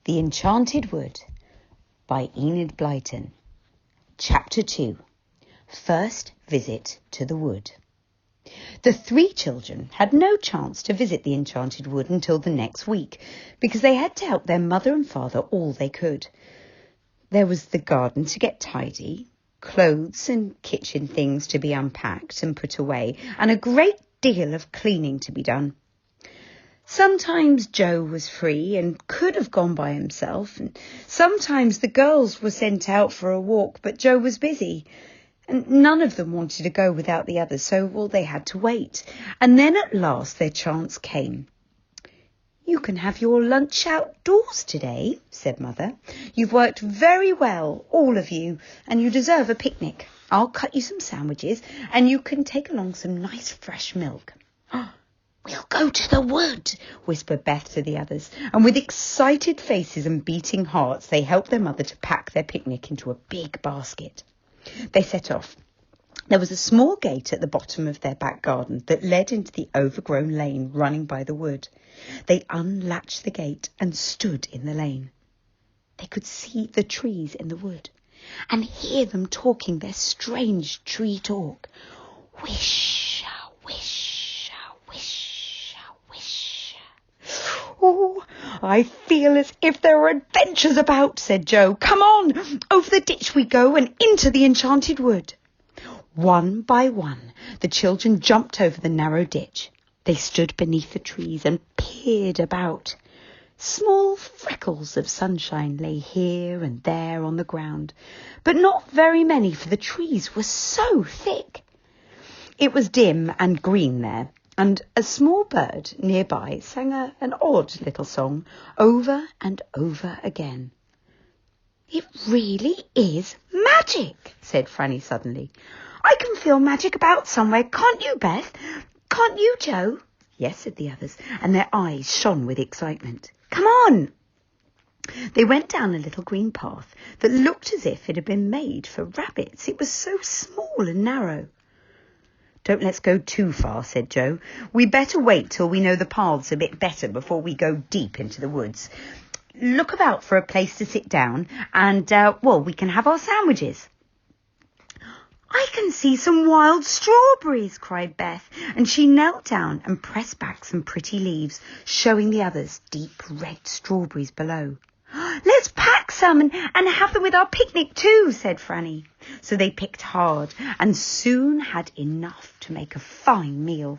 The Enchanted Wood by Enid Blyton. Chapter 2. First Visit to the Wood. The 3 children had no chance to visit the Enchanted Wood until the next week, because they had to help their mother and father all they could. There was the garden to get tidy, clothes and kitchen things to be unpacked and put away, and a great deal of cleaning to be done. Sometimes Joe was free and could have gone by himself, and sometimes the girls were sent out for a walk, but Joe was busy, and none of them wanted to go without the others, so they had to wait. And then at last their chance came. "You can have your lunch outdoors today," said Mother. "You've worked very well, all of you, and you deserve a picnic. I'll cut you some sandwiches, and you can take along some nice fresh milk." "We'll go to the wood," whispered Beth to the others, and with excited faces and beating hearts they helped their mother to pack their picnic into a big basket. They set off. There was a small gate at the bottom of their back garden that led into the overgrown lane running by the wood. They unlatched the gate and stood in the lane. They could see the trees in the wood and hear them talking their strange tree talk. Wish, wish, wish, wish. "Oh, I feel as if there were adventures about," said Joe. "Come on, over the ditch we go and into the Enchanted Wood." One by one, the children jumped over the narrow ditch. They stood beneath the trees and peered about. Small freckles of sunshine lay here and there on the ground, but not very many, for the trees were so thick. It was dim and green there, and a small bird nearby sang an odd little song over and over again. "It really is magic," said Frannie suddenly. "I can feel magic about somewhere, can't you, Beth? Can't you, Joe?" "Yes," said the others, and their eyes shone with excitement. "Come on!" They went down a little green path that looked as if it had been made for rabbits. It was so small and narrow. "Don't let's go too far," said Joe. "We better wait till we know the paths a bit better before we go deep into the woods. Look about for a place to sit down and, we can have our sandwiches." "I can see some wild strawberries," cried Beth, and she knelt down and pressed back some pretty leaves, showing the others deep red strawberries below. "Let's pack some and have them with our picnic too," said Frannie. So they picked hard and soon had enough to make a fine meal.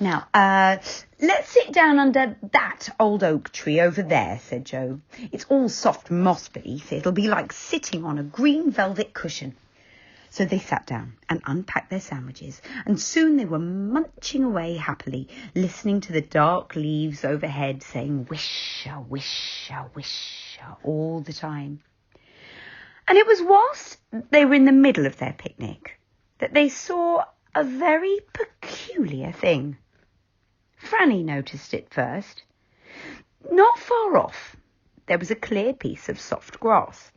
"Now, let's sit down under that old oak tree over there," said Joe. "It's all soft moss beneath. It'll be like sitting on a green velvet cushion." So they sat down and unpacked their sandwiches, and soon they were munching away happily, listening to the dark leaves overhead saying wish, wish, wish all the time. And it was whilst they were in the middle of their picnic that they saw a very peculiar thing. Frannie noticed it first. Not far off, there was a clear piece of soft grass.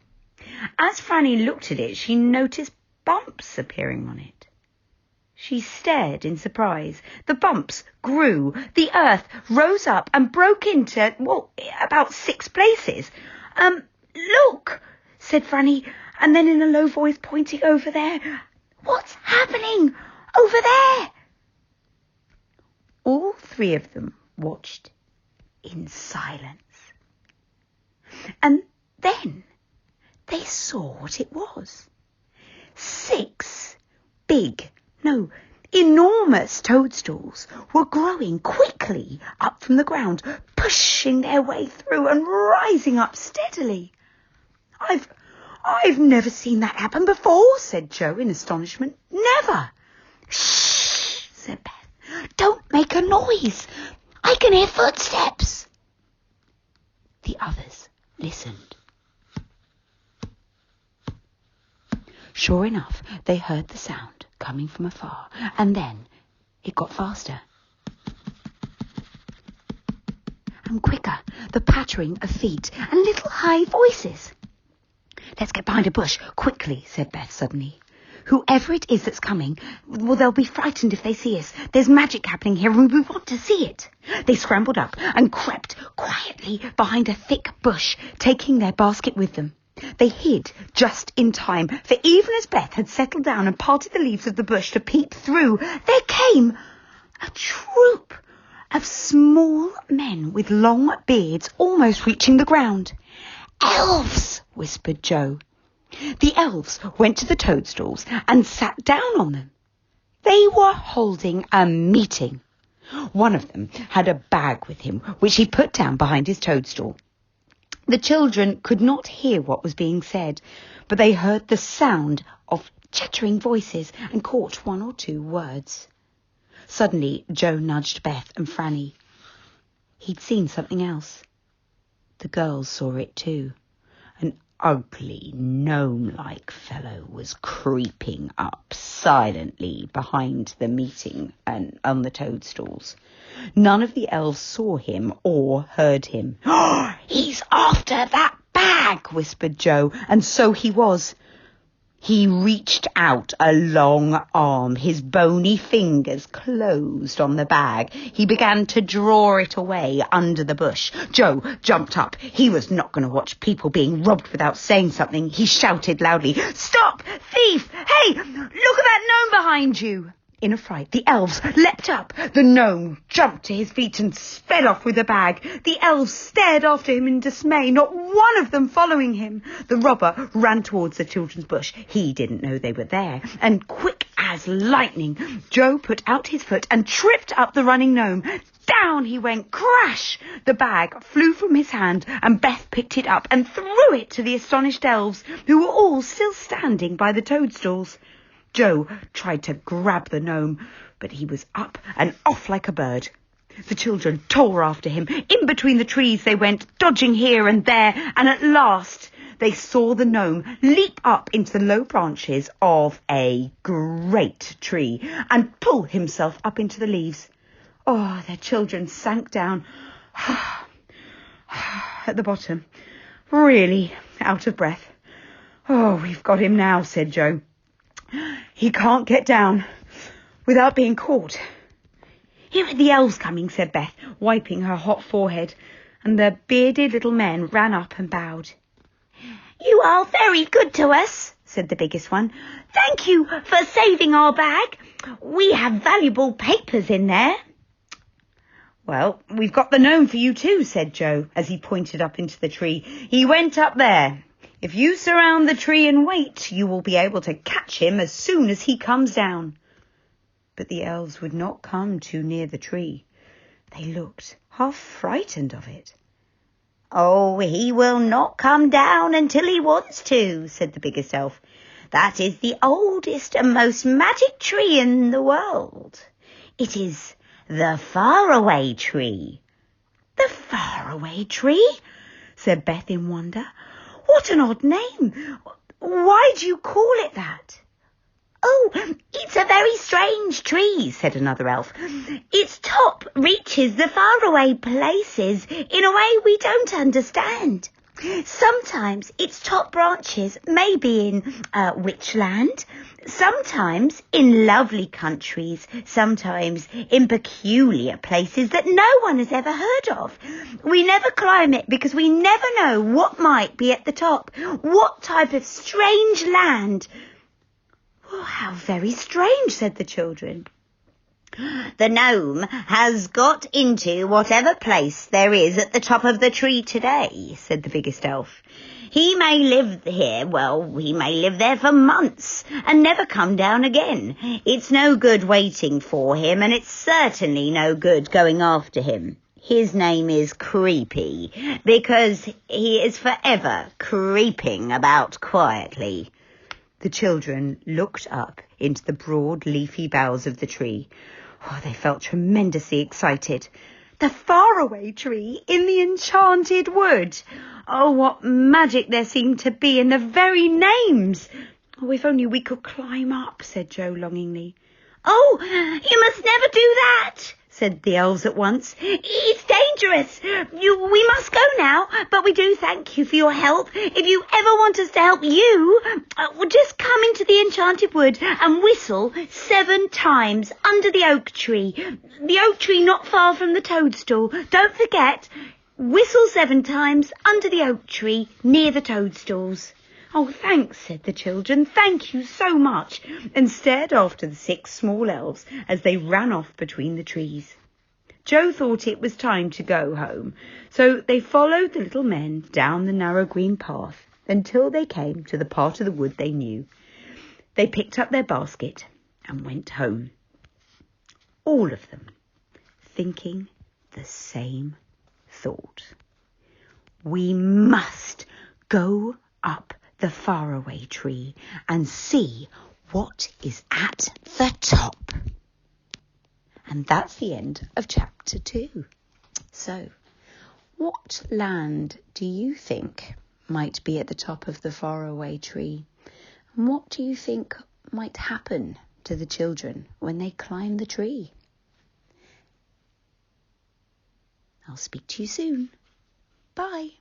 As Frannie looked at it, she noticed bumps appearing on it. She stared in surprise. The bumps grew. The earth rose up and broke into, about 6 places. "Look," said Frannie, and then in a low voice pointing over there, "What's happening over there?" All 3 of them watched in silence. And then they saw what it was. 6 enormous toadstools were growing quickly up from the ground, pushing their way through and rising up steadily. I've never seen that happen before," said Joe in astonishment. "Never." "Shh," said Beth. "Don't make a noise. I can hear footsteps." The others listened. Sure enough, they heard the sound coming from afar, and then it got faster and quicker, the pattering of feet and little high voices. "Let's get behind a bush, quickly," said Beth suddenly. Whoever it is that's coming, well, they'll be frightened if they see us. There's magic happening here and we want to see it. They scrambled up and crept quietly behind a thick bush, taking their basket with them. They hid just in time, for even as Beth had settled down and parted the leaves of the bush to peep through, there came a troop of small men with long beards almost reaching the ground. "Elves!" whispered Joe. The elves went to the toadstools and sat down on them. They were holding a meeting. One of them had a bag with him, which he put down behind his toadstool. The children could not hear what was being said, but they heard the sound of chattering voices and caught one or two words. Suddenly, Joe nudged Beth and Frannie. He'd seen something else. The girls saw it too. An ugly, gnome-like fellow was creeping up silently behind the meeting and on the toadstools. None of the elves saw him or heard him. "Oh, he's after that bag," whispered Joe, and so he was. He reached out a long arm. His bony fingers closed on the bag. He began to draw it away under the bush. Joe jumped up. He was not going to watch people being robbed without saying something. He shouted loudly, "Stop! Thief! Hey, look at that gnome behind you!" In a fright, the elves leapt up. The gnome jumped to his feet and sped off with the bag. The elves stared after him in dismay, not one of them following him. The robber ran towards the children's bush. He didn't know they were there. And quick as lightning, Joe put out his foot and tripped up the running gnome. Down he went, crash! The bag flew from his hand, and Beth picked it up and threw it to the astonished elves, who were all still standing by the toadstools. Joe tried to grab the gnome, but he was up and off like a bird. The children tore after him. In between the trees they went, dodging here and there, and at last they saw the gnome leap up into the low branches of a great tree and pull himself up into the leaves. Oh, their children sank down at the bottom, really out of breath. "Oh, we've got him now," said Joe. "He can't get down without being caught." "Here are the elves coming," said Beth, wiping her hot forehead, and the bearded little men ran up and bowed. "You are very good to us," said the biggest one. "Thank you for saving our bag. We have valuable papers in there." "Well, we've got the gnome for you too," said Joe, as he pointed up into the tree. "He went up there. If you surround the tree and wait, you will be able to catch him as soon as he comes down." But the elves would not come too near the tree. They looked half frightened of it. "Oh, he will not come down until he wants to," said the biggest elf. "That is the oldest and most magic tree in the world. It is the faraway tree." "The faraway tree?" said Beth in wonder. "What an odd name. Why do you call it that?" "Oh, it's a very strange tree," said another elf. "Its top reaches the faraway places in a way we don't understand. Sometimes its top branches may be in witchland, sometimes in lovely countries, sometimes in peculiar places that no one has ever heard of. We never climb it because we never know what might be at the top, what type of strange land." "Oh, how very strange," said the children. "The gnome has got into whatever place there is at the top of the tree today," said the biggest elf. "He may live here, he may live there for months and never come down again. It's no good waiting for him, and it's certainly no good going after him. His name is Creepy, because he is forever creeping about quietly." The children looked up into the broad leafy boughs of the tree. Oh, they felt tremendously excited. The faraway tree in the Enchanted Wood. Oh, what magic there seemed to be in the very names. "Oh, if only we could climb up," said Joe longingly. "Oh, you must never do that," said the elves at once. "It's dangerous. We must go now, but we do thank you for your help. If you ever want us to help you, just come into the Enchanted Wood and whistle 7 times under the oak tree. The oak tree not far from the toadstool. Don't forget, whistle 7 times under the oak tree near the toadstools." "Oh, thanks," said the children. "Thank you so much," and stared after the 6 small elves as they ran off between the trees. Joe thought it was time to go home, so they followed the little men down the narrow green path until they came to the part of the wood they knew. They picked up their basket and went home, all of them thinking the same thought. "We must go up the faraway tree and see what is at the top." And that's the end of chapter 2. So, what land do you think might be at the top of the faraway tree? And what do you think might happen to the children when they climb the tree? I'll speak to you soon. Bye.